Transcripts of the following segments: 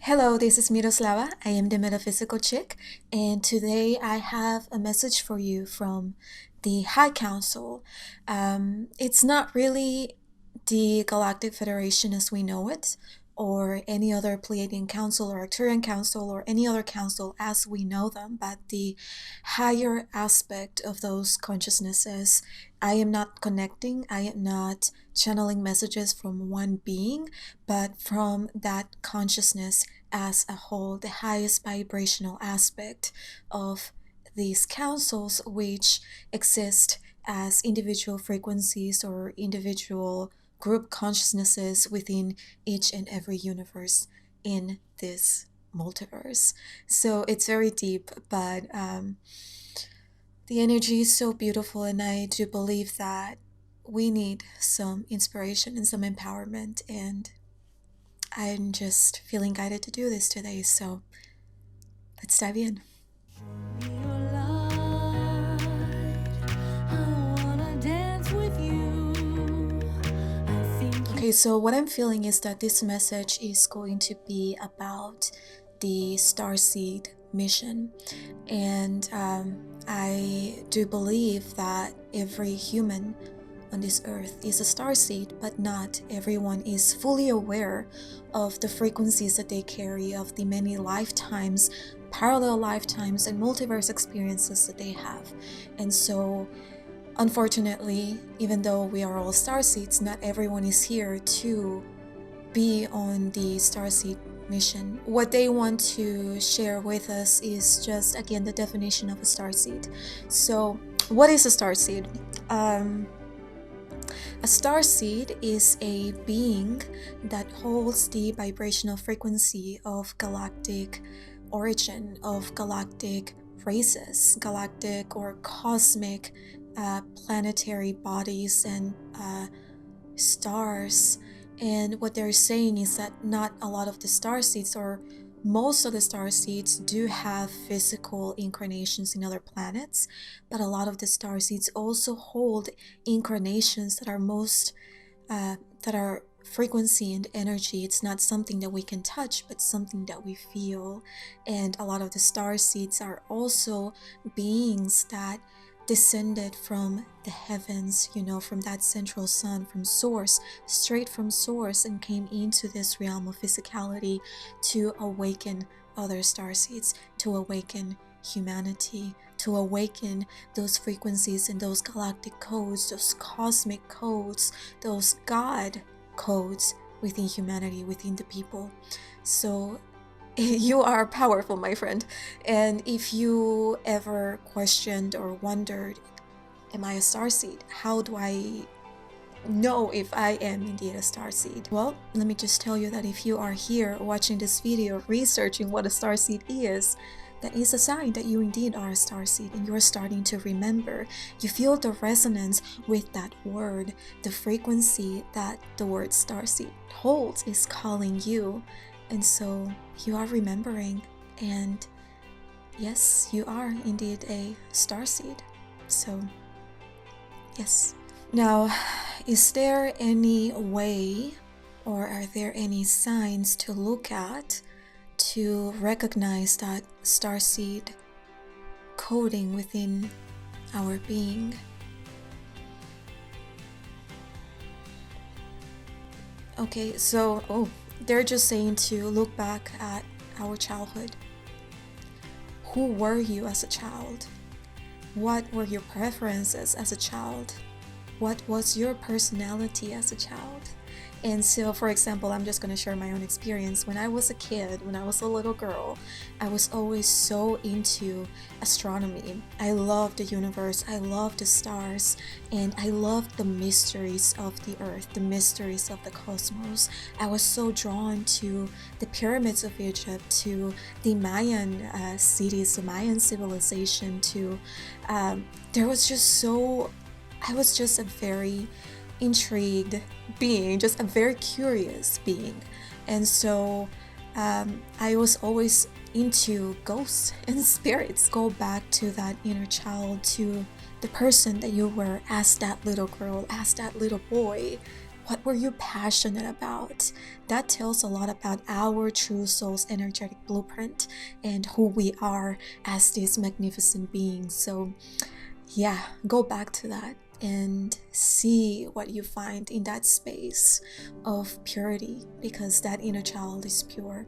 Hello, this is Miroslava. I am the metaphysical chick, and today I have a message for you from the High Council. It's not really the Galactic Federation as we know it, or any other Pleiadian Council or Arcturian Council or any other council as we know them, but the higher aspect of those consciousnesses. I am not connecting, I am not channeling messages from one being, but from that consciousness as a whole, the highest vibrational aspect of these councils, which exist as individual frequencies or individual group consciousnesses within each and every universe in this multiverse. So it's very deep, but the energy is so beautiful, and I do believe that we need some inspiration and some empowerment, and I'm just feeling guided to do this today, so let's dive in. Okay, so what I'm feeling is that this message is going to be about the Starseed mission, and I do believe that every human on this earth is a starseed, but not everyone is fully aware of the frequencies that they carry, of the many lifetimes, parallel lifetimes, and multiverse experiences that they have. And so, unfortunately, even though we are all starseeds, not everyone is here to be on the starseed mission. What they want to share with us is just, again, the definition of a starseed. So, what is a starseed? A starseed is a being that holds the vibrational frequency of galactic origin, of galactic races, galactic or cosmic planetary bodies and stars. And what they're saying is that not a lot of the starseeds, or most of the starseeds, do have physical incarnations in other planets, but a lot of the starseeds also hold incarnations that are that are frequency and energy. It's not something that we can touch, but something that we feel. And a lot of the starseeds are also beings that descended from the heavens, from that central sun, from source, straight from source, and came into this realm of physicality to awaken other starseeds, to awaken humanity, to awaken those frequencies and those galactic codes, those cosmic codes, those God codes within humanity, within the people. So you are powerful, my friend. And if you ever questioned or wondered, am I a starseed? How do I know if I am indeed a starseed? Well, let me just tell you that if you are here watching this video, researching what a starseed is, that is a sign that you indeed are a starseed, and you're starting to remember. You feel the resonance with that word. The frequency that the word starseed holds is calling you. And so you are remembering, and yes, you are indeed a starseed. So, yes. Now, is there any way, or are there any signs to look at to recognize that starseed coding within our being? Okay, so, they're just saying to look back at our childhood. Who were you as a child? What were your preferences as a child? What was your personality as a child? And so, for example, I'm just going to share my own experience. When I was a kid, when I was a little girl, I was always so into astronomy. I loved the universe, I loved the stars, and I loved the mysteries of the earth, the mysteries of the cosmos. I was so drawn to the pyramids of Egypt, to the Mayan cities, the Mayan civilization, I was just a very intrigued being, just a very curious being. And so I was always into ghosts and spirits. Go back to that inner child, to the person that you were as that little girl, as that little boy, what were you passionate about? That tells a lot about our true soul's energetic blueprint and who we are as these magnificent beings. So yeah, go back to that and see what you find in that space of purity, because that inner child is pure.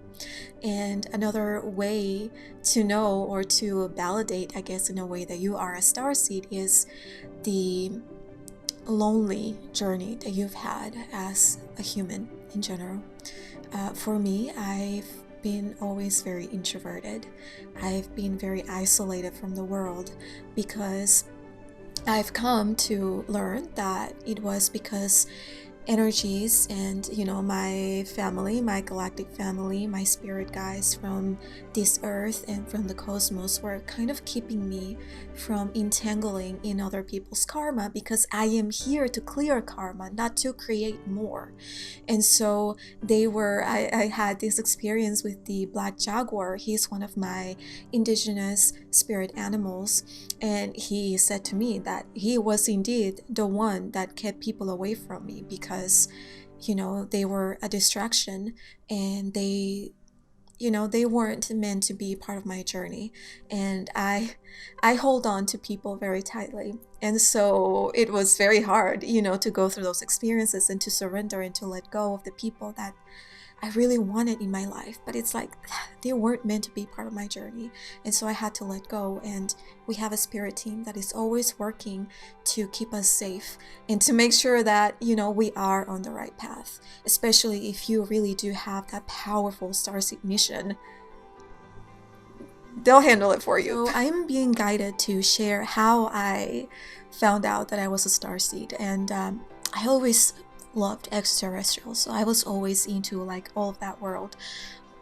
And another way to know, or to validate, I guess, in a way that you are a starseed, is the lonely journey that you've had as a human in general. For me, I've been always very introverted. I've been very isolated from the world, because I've come to learn that it was because energies and, my family, my galactic family, my spirit guides from this earth and from the cosmos were kind of keeping me from entangling in other people's karma, because I am here to clear karma, not to create more. And so I had this experience with the black jaguar. He's one of my indigenous spirit animals, and he said to me that he was indeed the one that kept people away from me, because they were a distraction, and they weren't meant to be part of my journey. And I hold on to people very tightly, and so it was very hard to go through those experiences and to surrender and to let go of the people that I really wanted in my life, but it's like they weren't meant to be part of my journey. And so I had to let go. And we have a spirit team that is always working to keep us safe and to make sure that, we are on the right path, especially if you really do have that powerful starseed mission. They'll handle it for you. So I'm being guided to share how I found out that I was a starseed. And I always loved extraterrestrials, so I was always into like all of that world.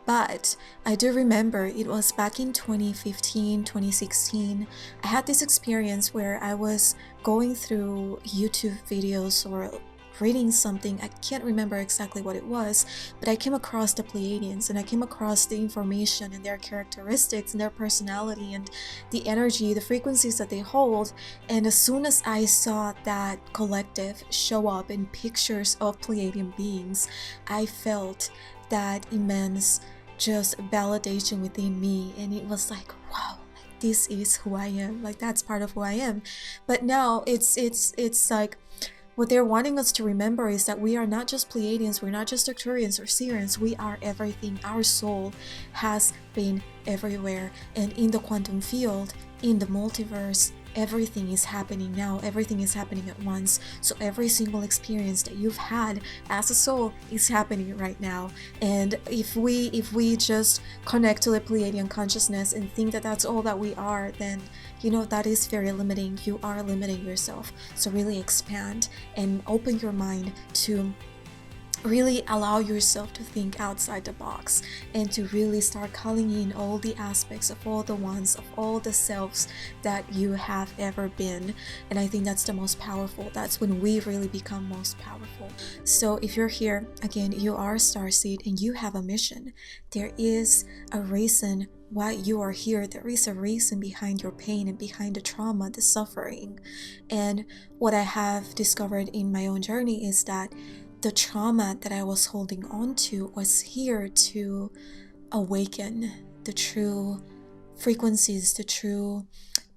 But I do remember it was back in 2015, 2016, I had this experience where I was going through YouTube videos or reading something. I can't remember exactly what it was, but I came across the Pleiadians, and I came across the information and their characteristics and their personality and the energy, the frequencies that they hold. And as soon as I saw that collective show up in pictures of Pleiadian beings, I felt that immense just validation within me, and it was like, wow, this is who I am, like that's part of who I am. But now it's like, what they're wanting us to remember is that we are not just Pleiadians, we're not just Arcturians or Sirians, we are everything. Our soul has been everywhere, and in the quantum field, in the multiverse, everything is happening now. Everything is happening at once. So every single experience that you've had as a soul is happening right now. And if we just connect to the Pleiadian consciousness and think that that's all that we are, then that is very limiting. You are limiting yourself. So really expand and open your mind to really allow yourself to think outside the box, and to really start calling in all the aspects of all the ones, of all the selves that you have ever been. And I think that's the most powerful. That's when we really become most powerful. So if you're here, again, you are a starseed and you have a mission. There is a reason why you are here. There is a reason behind your pain and behind the trauma, the suffering. And what I have discovered in my own journey is that the trauma that I was holding on to was here to awaken the true frequencies, the true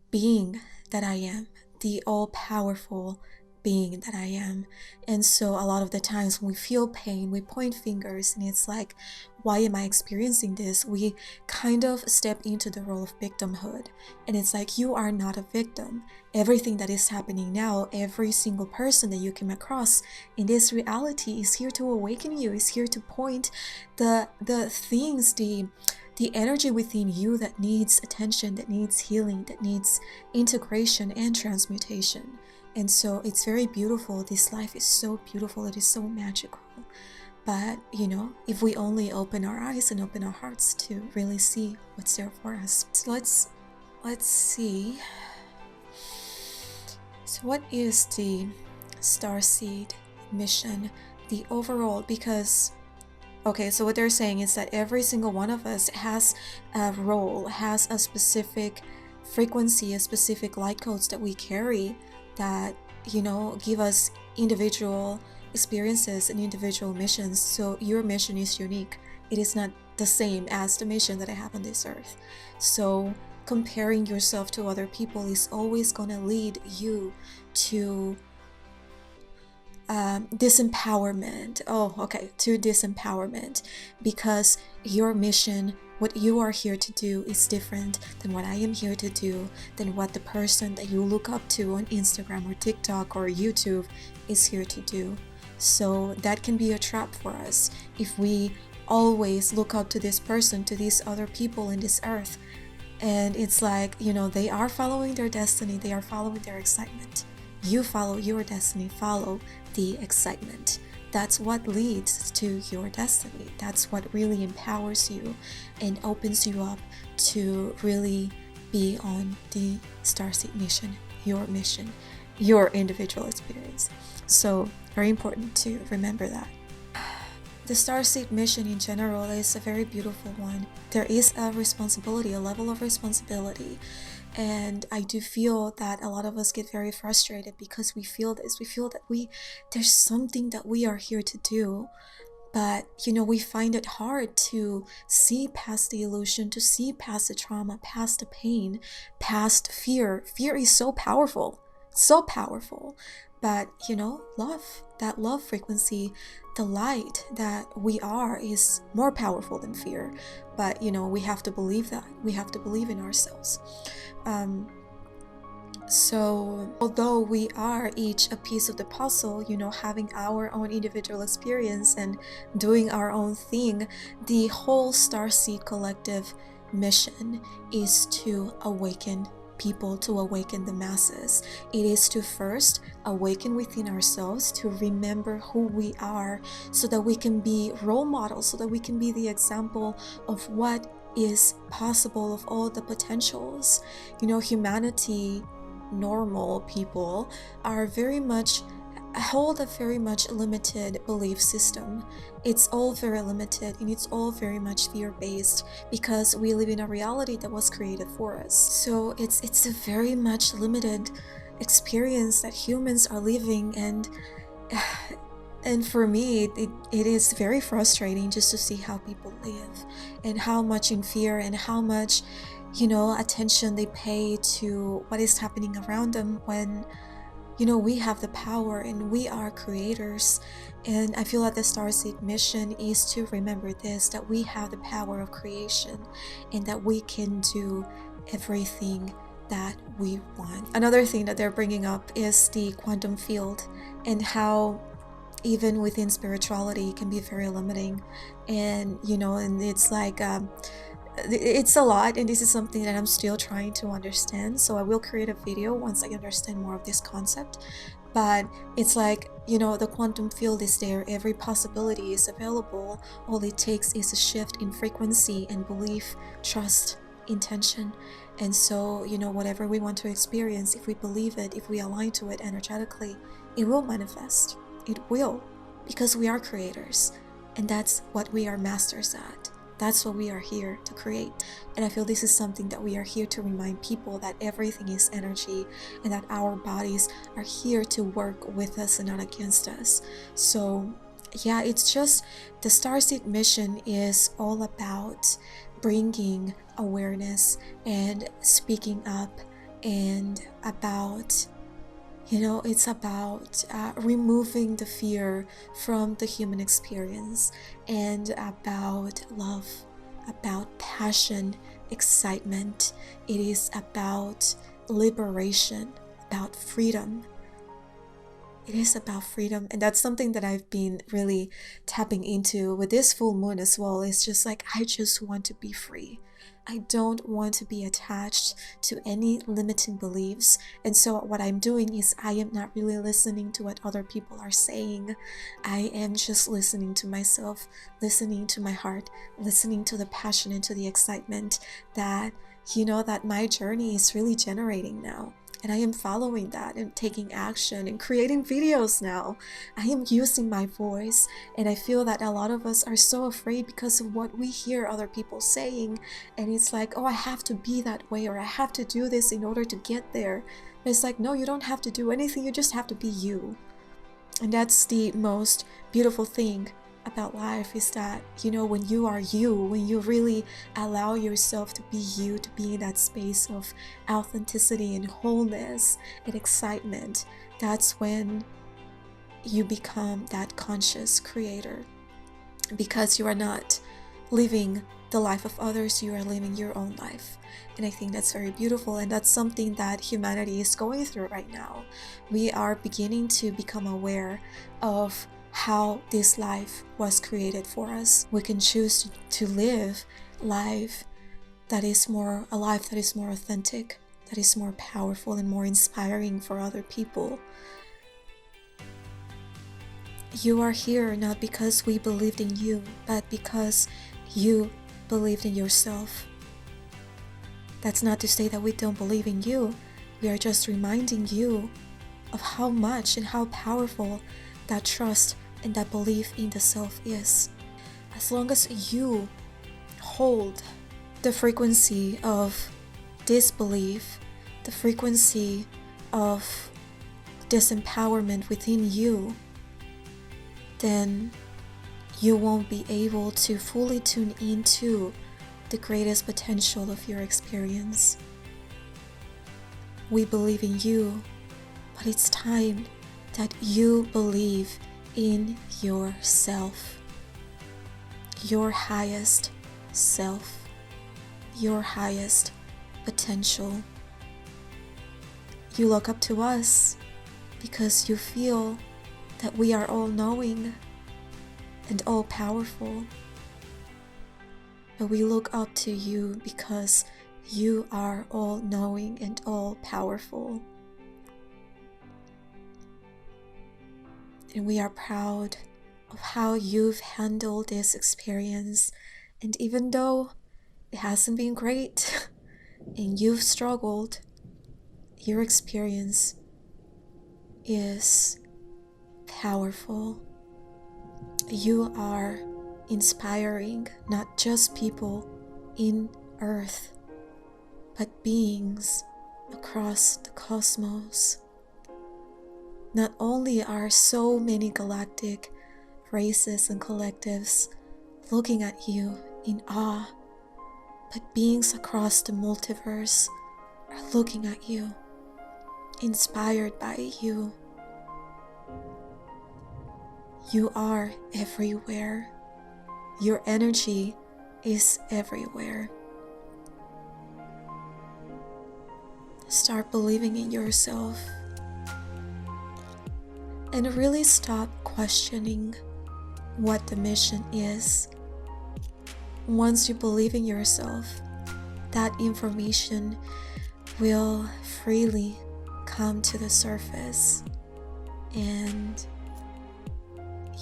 being that I am, the all-powerful being that I am. And so a lot of the times when we feel pain, we point fingers, and it's like, why am I experiencing this? We kind of step into the role of victimhood. And it's like, you are not a victim. Everything that is happening now, every single person that you come across in this reality is here to awaken you, is here to point the things, the energy within you that needs attention, that needs healing, that needs integration and transmutation. And so it's very beautiful. This life is so beautiful. It is so magical. But, if we only open our eyes and open our hearts to really see what's there for us. So let's see. So what is the Starseed mission, the overall? Because, okay, so what they're saying is that every single one of us has a role, has a specific frequency, a specific light codes that we carry that, give us individual experiences and individual missions, so your mission is unique. It is not the same as the mission that I have on this earth. So comparing yourself to other people is always going to lead you to disempowerment. To disempowerment, because your mission, what you are here to do, is different than what I am here to do, than what the person that you look up to on Instagram or TikTok or YouTube is here to do. So that can be a trap for us if we always look up to this person, to these other people in this earth, and it's like, they are following their destiny, they are following their excitement. You follow your destiny, follow the excitement. That's what leads to your destiny. That's what really empowers you and opens you up to really be on the Starseed mission, your individual experience. So very important to remember that. The Starseed mission in general is a very beautiful one. There is a responsibility, a level of responsibility. And I do feel that a lot of us get very frustrated because we feel this. We feel that there's something that we are here to do. But, we find it hard to see past the illusion, to see past the trauma, past the pain, past fear. Fear is so powerful, so powerful. But, that love frequency, the light that we are, is more powerful than fear. But, we have to believe that. We have to believe in ourselves. So although we are each a piece of the puzzle, having our own individual experience and doing our own thing, the whole Starseed collective mission is to awaken people, to awaken the masses. It is to first awaken within ourselves, to remember who we are, so that we can be role models, so that we can be the example of what is possible, of all the potentials. Humanity, normal people, are hold a very much limited belief system. It's all very limited, and it's all very much fear-based, because we live in a reality that was created for us. So it's a very much limited experience that humans are living, and for me, it is very frustrating just to see how people live, and how much in fear, and how much attention they pay to what is happening around them, when we have the power and we are creators. And I feel that the Starseed mission is to remember this, that we have the power of creation, and that we can do everything that we want. Another thing that they're bringing up is the quantum field, and how even within spirituality it can be very limiting. And and it's like it's a lot, and this is something that I'm still trying to understand. So I will create a video once I understand more of this concept. But it's like, the quantum field is there, every possibility is available. All it takes is a shift in frequency and belief, trust, intention. And so, whatever we want to experience, if we believe it, if we align to it energetically, it will manifest. It will, because we are creators, and that's what we are masters at. That's what we are here to create. And I feel this is something that we are here to remind people, that everything is energy, and that our bodies are here to work with us and not against us. So yeah, it's just, the Starseed mission is all about bringing awareness and speaking up, and about it's about removing the fear from the human experience, and about love, about passion, excitement. It is about liberation, about freedom. It is about freedom, and that's something that I've been really tapping into with this full moon as well. It's just like, I just want to be free. I don't want to be attached to any limiting beliefs. And so what I'm doing is, I am not really listening to what other people are saying. I am just listening to myself, listening to my heart, listening to the passion and to the excitement that, that my journey is really generating now. And I am following that and taking action and creating videos now. I am using my voice, and I feel that a lot of us are so afraid because of what we hear other people saying. And it's like, oh, I have to be that way, or I have to do this in order to get there. But it's like, no, you don't have to do anything. You just have to be you. And that's the most beautiful thing about life, is that, you know, when you are you, when you really allow yourself to be you, to be in that space of authenticity and wholeness and excitement, that's when you become that conscious creator, because you are not living the life of others, you are living your own life. And I think that's very beautiful, and that's something that humanity is going through right now. We are beginning to become aware of how this life was created for us. We can choose to live life that is more a life that is more authentic, that is more powerful and more inspiring for other people. You are here not because we believed in you, but because you believed in yourself. That's not to say that we don't believe in you. We are just reminding you of how much and how powerful that trust and that belief in the self is. As long as you hold the frequency of disbelief, the frequency of disempowerment within you, then you won't be able to fully tune into the greatest potential of your experience. We believe in you, but it's time that you believe in yourself, your highest self, your highest potential. You look up to us because you feel that we are all knowing and all powerful. But we look up to you because you are all knowing and all powerful. And we are proud of how you've handled this experience. And even though it hasn't been great and you've struggled, your experience is powerful. You are inspiring not just people in Earth, but beings across the cosmos. Not only are so many galactic races and collectives looking at you in awe, but beings across the multiverse are looking at you, inspired by you. You are everywhere. Your energy is everywhere. Start believing in yourself and really stop questioning what the mission is. Once you believe in yourself, that information will freely come to the surface and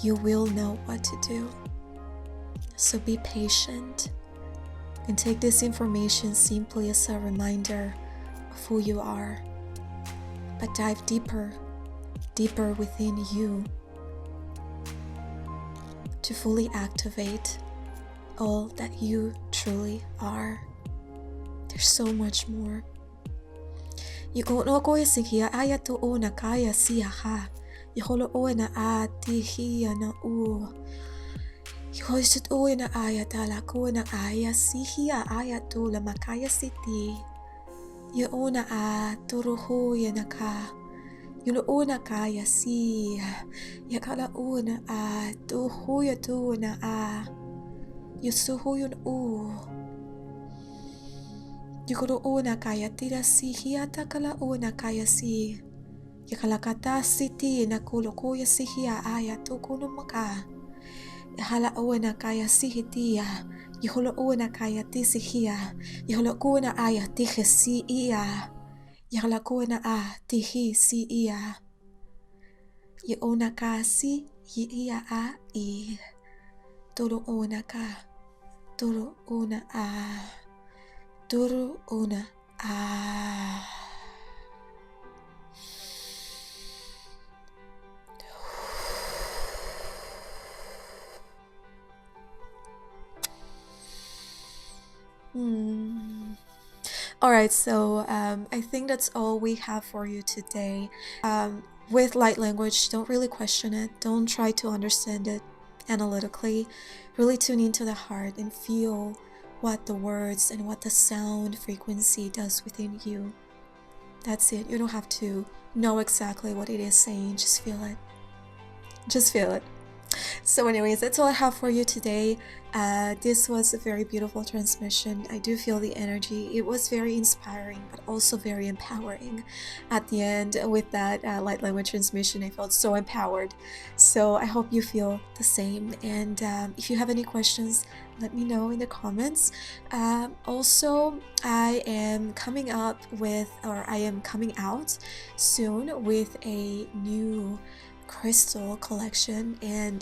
you will know what to do. So be patient and take this information simply as a reminder of who you are. But dive deeper within you to fully activate all that you truly are. There's so much more. Yuko sikia ayatu o na kaya siya ha. Yiholo o na ati hiya na u. Yuhoisut o na ayatala ko na aya siya ayatu la makaya siti. Yaona a turuhu yanaka. Yuloona kaya si. Yakala una a tuhu yatuna a. Yusuhu yun u. Yukuro una kaya tira si hiata kala una kaya si. Yakalakata siti na kulokuya si hia aya tukuno maka. Yahala una kaya si hitia. Yiholo una kaya tisi hia. Yiholo kuna aya tihe si ia. Yahala kuna a tihi si ia. Yaona kasi yi ia a i. Toro una ka. Toro una a. Toro una a. All right, so I think that's all we have for you today. with light language, don't really question it. Don't try to understand it analytically. Really tune into the heart and feel what the words and what the sound frequency does within you. That's it. You don't have to know exactly what it is saying. Just feel it. Just feel it. So anyways, that's all I have for you today. This was a very beautiful transmission. I do feel the energy. It was very inspiring, but also very empowering. At the end, with that light language transmission, I felt so empowered. So I hope you feel the same. And if you have any questions, let me know in the comments. Also, I am coming out soon with a new crystal collection, and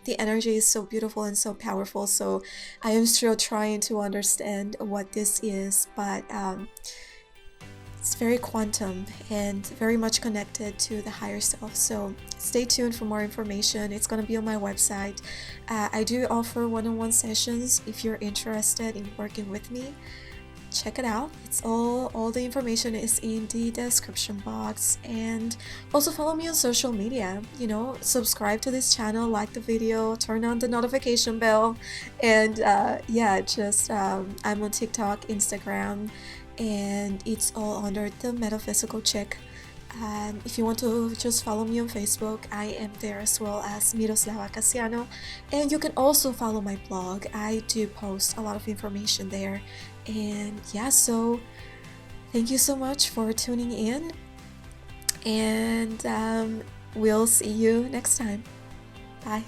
the energy is so beautiful and so powerful, so I am still trying to understand what this is, but it's very quantum and very much connected to the higher self. So stay tuned for more information. It's going to be on my website. I do offer one-on-one sessions. If you're interested in working with me, check it out. It's all the information is in the description box. And also follow me on social media, subscribe to this channel, like the video, turn on the notification bell, and I'm on TikTok, Instagram, and it's all under the Metaphysical Chick. If you want to just follow me on Facebook, I am there as well as Miroslava Casiano, and you can also follow my blog. I do post a lot of information there. And yeah, so thank you so much for tuning in, and we'll see you next time. Bye.